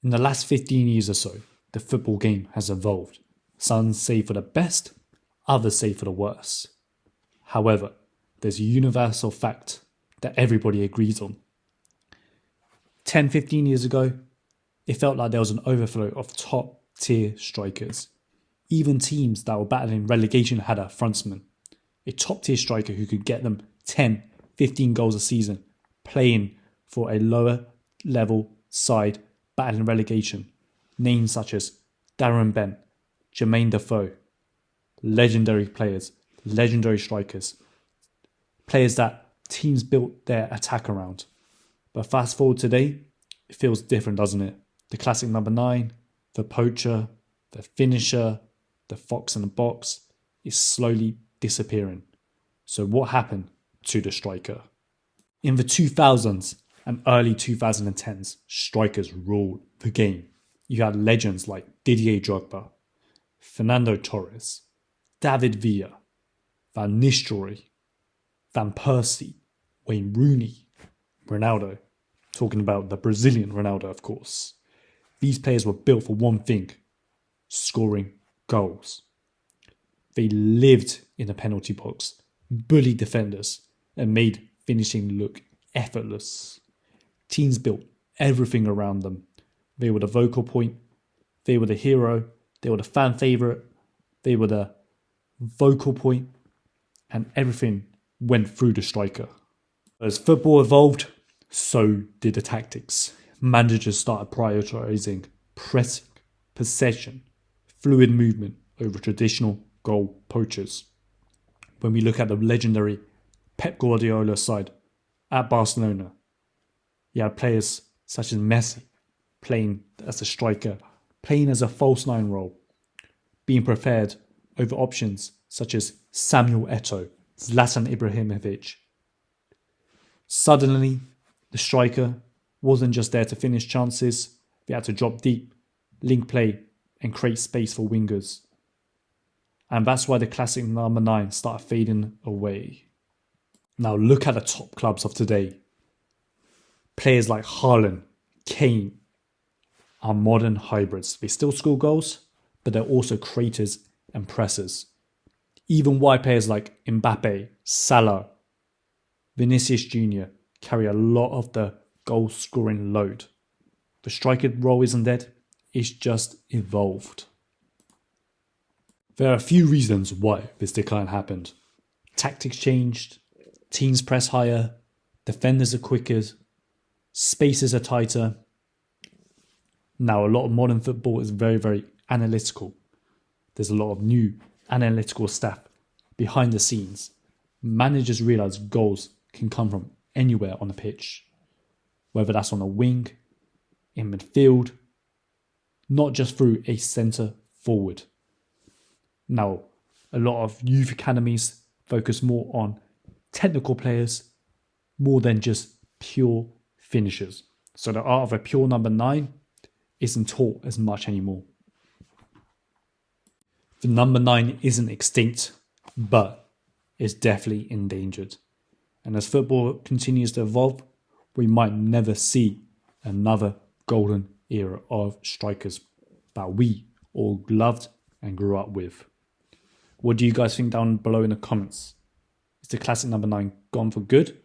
In the last 15 years or so, the football game has evolved. Some say for the best, others say for the worst. However, there's a universal fact that everybody agrees on. 10, 15 years ago, it felt like there was an overflow of top tier strikers. Even teams that were battling relegation had a frontsman, a top tier striker who could get them 10, 15 goals a season, playing for a lower level side battling relegation. Names such as Darren Bent, Jermaine Defoe, legendary players, legendary strikers, players that teams built their attack around. But fast forward today, it feels different, doesn't it? The classic number 9, the poacher, the finisher, the fox in the box is slowly disappearing. So what happened to the striker? In the 2000s and early 2010s, strikers ruled the game. You had legends like Didier Drogba, Fernando Torres, David Villa, Van Nistelrooy, Van Persie, Wayne Rooney, Ronaldo. Talking about the Brazilian Ronaldo, of course. These players were built for one thing: scoring goals. They lived in the penalty box, bullied defenders, and made finishing look effortless. Teams built everything around them. They were the vocal point, they were the hero, they were the fan favourite, they were the vocal point, and everything went through the striker. As football evolved, so did the tactics. Managers started prioritising pressing, possession, fluid movement over traditional goal poachers. When we look at the legendary Pep Guardiola side at Barcelona, you had players such as Messi playing as a striker, playing as a false nine role, being preferred over options such as Samuel Eto'o, Zlatan Ibrahimovic. Suddenly, the striker wasn't just there to finish chances, they had to drop deep, link play, and create space for wingers. And that's why the classic number 9 started fading away. Now look at the top clubs of today. Players like Haaland, Kane are modern hybrids. They still score goals, but they're also creators and pressers. Even wide players like Mbappe, Salah, Vinicius Jr. carry a lot of the goal scoring load. The striker role isn't dead, it's just evolved. There are a few reasons why this decline happened. Tactics changed, teams press higher, defenders are quicker, spaces are tighter. Now a lot of modern football is very, very analytical. There's a lot of new analytical staff behind the scenes. Managers realise goals can come from anywhere on the pitch, whether that's on a wing, in midfield, not just through a centre forward. Now, a lot of youth academies focus more on technical players more than just pure finishers. So the art of a pure number 9 isn't taught as much anymore. The number 9 isn't extinct, but it's definitely endangered. And as football continues to evolve, we might never see another golden era of strikers that we all loved and grew up with. What do you guys think down below in the comments? Is the classic number 9 gone for good?